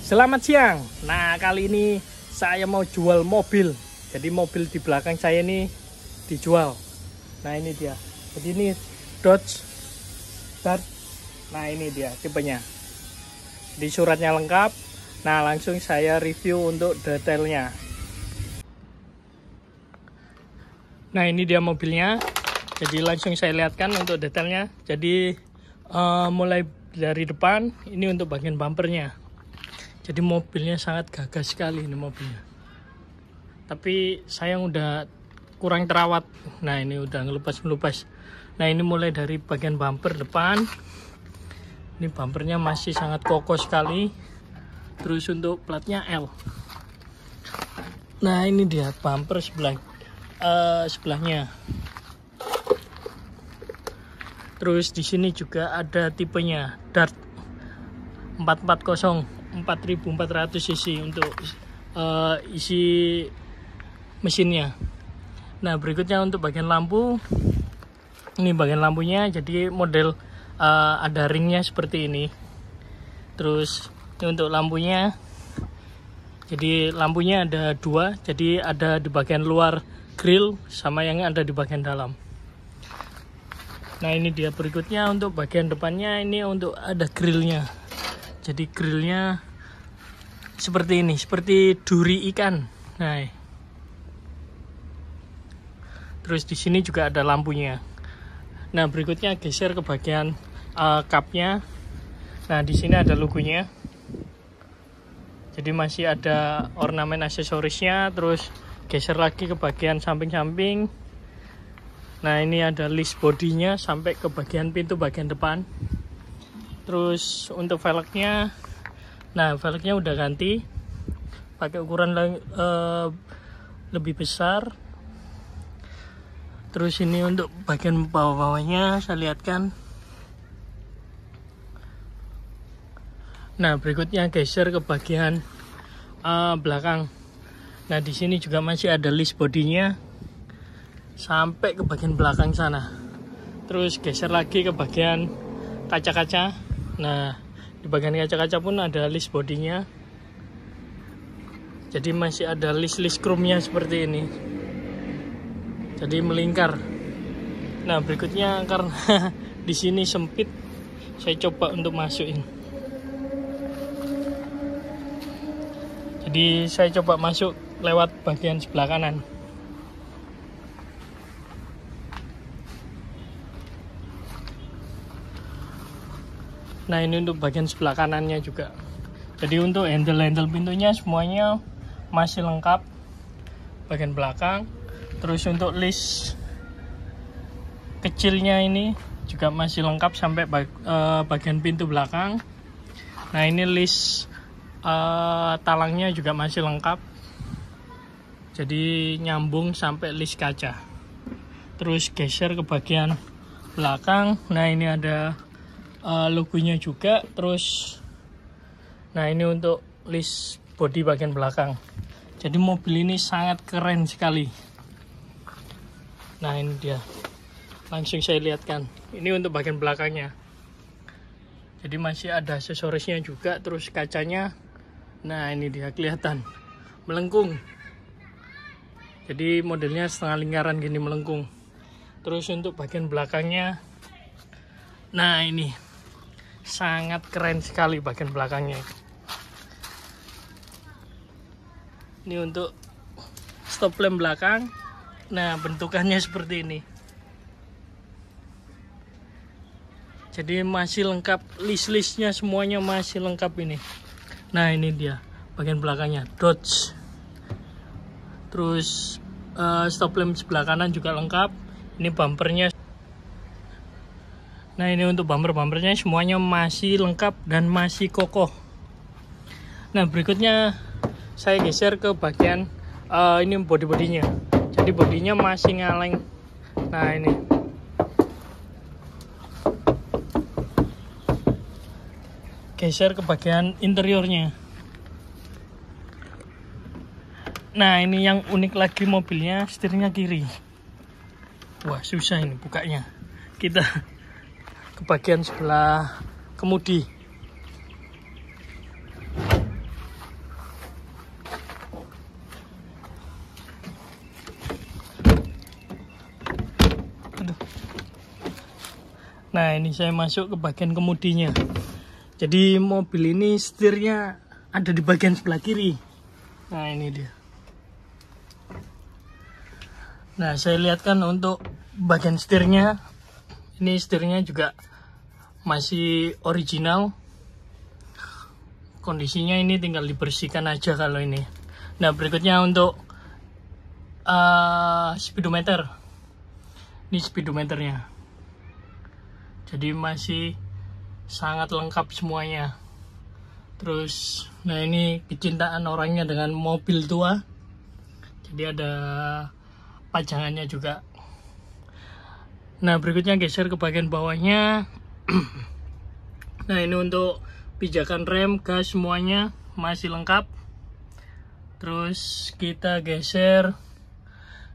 Selamat siang. Nah, kali ini saya mau jual mobil. Jadi mobil di belakang saya ini dijual. Nah, ini dia. Jadi ini Dodge Dart. Nah, ini dia tipenya. Di suratnya lengkap. Nah, langsung saya review untuk detailnya. Nah, ini dia mobilnya. Jadi langsung saya lihatkan untuk detailnya. Jadi mulai dari depan, ini untuk bagian bumpernya. Jadi mobilnya sangat gagah sekali ini mobilnya. Tapi sayang udah kurang terawat. Nah, ini udah ngelupas. Nah, ini mulai dari bagian bumper depan. Ini bumpernya masih sangat kokoh sekali. Terus untuk platnya L. Nah, ini dia bumper sebelahnya. Terus di sini juga ada tipenya Dart 440 4400 cc untuk isi mesinnya. Nah, berikutnya untuk bagian lampu. Ini bagian lampunya, jadi model ada ringnya seperti ini. Terus ini untuk lampunya. Jadi lampunya ada dua, jadi ada di bagian luar grill sama yang ada di bagian dalam. Nah, ini dia berikutnya untuk bagian depannya, ini untuk ada grillnya. Jadi grillnya seperti ini, seperti duri ikan. Nah, terus di sini juga ada lampunya. Nah, berikutnya geser ke bagian cupnya. Nah, di sini ada logonya. Jadi masih ada ornamen aksesorisnya. Terus geser lagi ke bagian samping-samping. Nah, ini ada list bodinya sampai ke bagian pintu bagian depan. Terus untuk velgnya, nah velgnya udah ganti, pakai ukuran lebih besar. Terus ini untuk bagian bawah-bawahnya saya lihatkan. Nah, berikutnya geser ke bagian belakang. Nah, di sini juga masih ada list bodinya sampai ke bagian belakang sana. Terus geser lagi ke bagian kaca-kaca. Nah, di bagian kaca-kaca pun ada list bodinya. Jadi masih ada list chrome-nya seperti ini. Jadi melingkar. Nah, berikutnya karena di sini sempit, saya coba untuk masukin. Jadi saya coba masuk lewat bagian sebelah kanan. Nah, ini untuk bagian sebelah kanannya juga. Jadi untuk handle pintunya semuanya masih lengkap bagian belakang. Terus untuk list kecilnya ini juga masih lengkap sampai bagian pintu belakang. Nah, ini list talangnya juga masih lengkap. Jadi nyambung sampai list kaca. Terus geser ke bagian belakang. Nah, ini ada logonya juga. Terus nah, ini untuk list bodi bagian belakang. Jadi mobil ini sangat keren sekali. Nah, ini dia, langsung saya lihatkan. Ini untuk bagian belakangnya. Jadi masih ada aksesorisnya juga. Terus kacanya, nah ini dia kelihatan melengkung. Jadi modelnya setengah lingkaran gini melengkung. Terus untuk bagian belakangnya, nah ini sangat keren sekali bagian belakangnya. Ini untuk stop lamp belakang. Nah, bentukannya seperti ini. Jadi masih lengkap, list-listnya semuanya masih lengkap ini. Nah, ini dia bagian belakangnya Dodge. Terus stop lamp sebelah kanan juga lengkap. Ini bumpernya. Nah, ini untuk bumpernya semuanya masih lengkap dan masih kokoh. Nah, berikutnya saya geser ke bagian ini bodinya. Jadi bodinya masih ngaleng. Nah, ini. Geser ke bagian interiornya. Nah, ini yang unik lagi mobilnya, setirnya kiri. Wah, susah ini bukanya. Kita ke bagian sebelah kemudi. Nah, ini saya masuk ke bagian kemudinya. Jadi mobil ini setirnya ada di bagian sebelah kiri. Nah, ini dia. Nah, saya lihatkan untuk bagian setirnya. Ini setirnya juga masih original. Kondisinya ini tinggal dibersihkan aja kalau ini. Nah, berikutnya untuk speedometer. Ini speedometernya. Jadi masih sangat lengkap semuanya. Terus, nah ini kecintaan orangnya dengan mobil tua. Jadi ada pajangannya juga. Nah, berikutnya geser ke bagian bawahnya. Nah, ini untuk pijakan rem, gas semuanya masih lengkap. Terus kita geser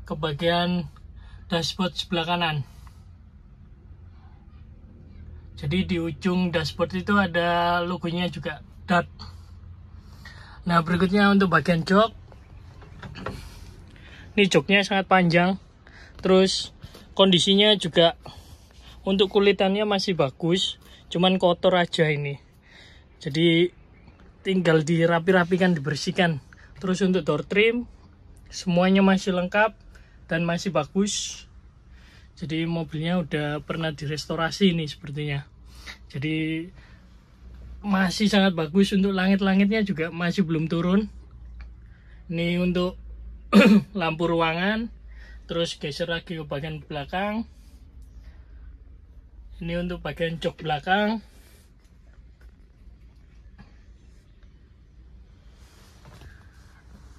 ke bagian dashboard sebelah kanan. Jadi di ujung dashboard itu ada logonya juga, DAT. Nah, berikutnya untuk bagian jok. Ini joknya sangat panjang. Terus kondisinya juga untuk kulitannya masih bagus, cuman kotor aja ini. Jadi tinggal dirapi-rapikan, dibersihkan. Terus untuk door trim semuanya masih lengkap dan masih bagus. Jadi mobilnya udah pernah direstorasi nih sepertinya. Jadi masih sangat bagus. Untuk langit-langitnya juga masih belum turun. Ini untuk lampu ruangan. Terus geser lagi ke bagian belakang. Ini untuk bagian jok belakang.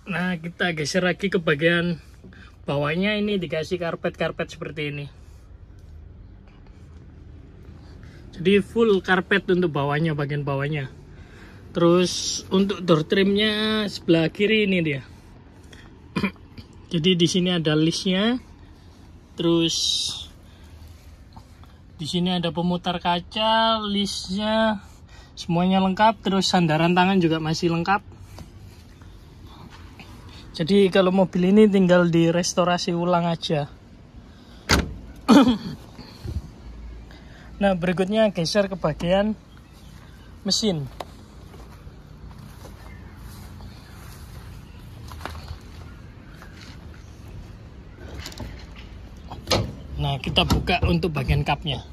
Nah, kita geser lagi ke bagian bawahnya. Ini dikasih karpet-karpet seperti ini. Jadi full karpet untuk bawahnya, bagian bawahnya. Terus untuk door trimnya sebelah kiri ini dia. Jadi di sini ada listnya. Terus di sini ada pemutar kaca, listnya semuanya lengkap. Terus sandaran tangan juga masih lengkap. Jadi kalau mobil ini tinggal direstorasi ulang aja. Nah, berikutnya geser ke bagian mesin. Nah, kita buka untuk bagian kapnya.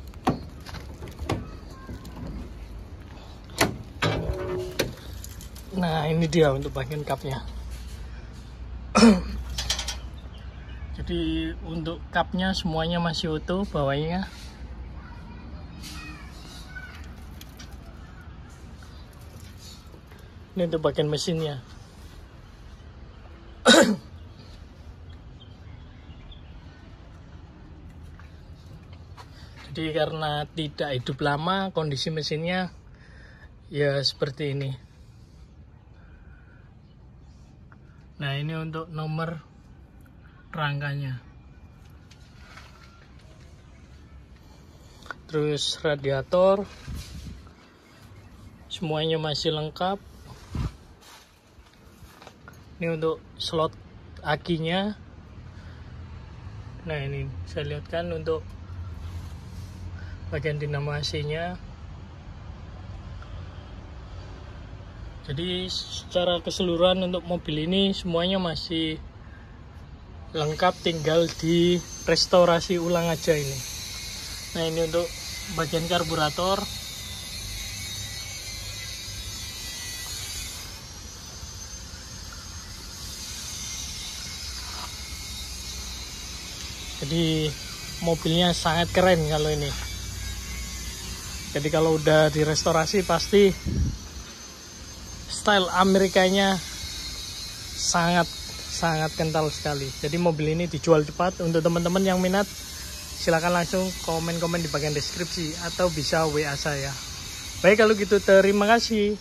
Nah, ini dia untuk bagian kapnya. Jadi untuk kapnya semuanya masih utuh bawahnya. Ini untuk bagian mesinnya. Jadi karena tidak hidup lama, kondisi mesinnya ya seperti ini. Nah, ini untuk nomor rangkanya. Terus radiator semuanya masih lengkap. Ini untuk slot akinya. Nah, ini saya lihatkan untuk bagian dinamo AC-nya. Jadi secara keseluruhan untuk mobil ini semuanya masih lengkap, tinggal di restorasi ulang aja ini. Nah, ini untuk bagian karburator. Jadi mobilnya sangat keren kalau ini. Jadi kalau udah direstorasi pasti style Amerikanya sangat kental sekali. Jadi mobil ini dijual cepat. Untuk teman-teman yang minat, silakan langsung komen-komen di bagian deskripsi atau bisa WA saya. Baik, kalau gitu terima kasih.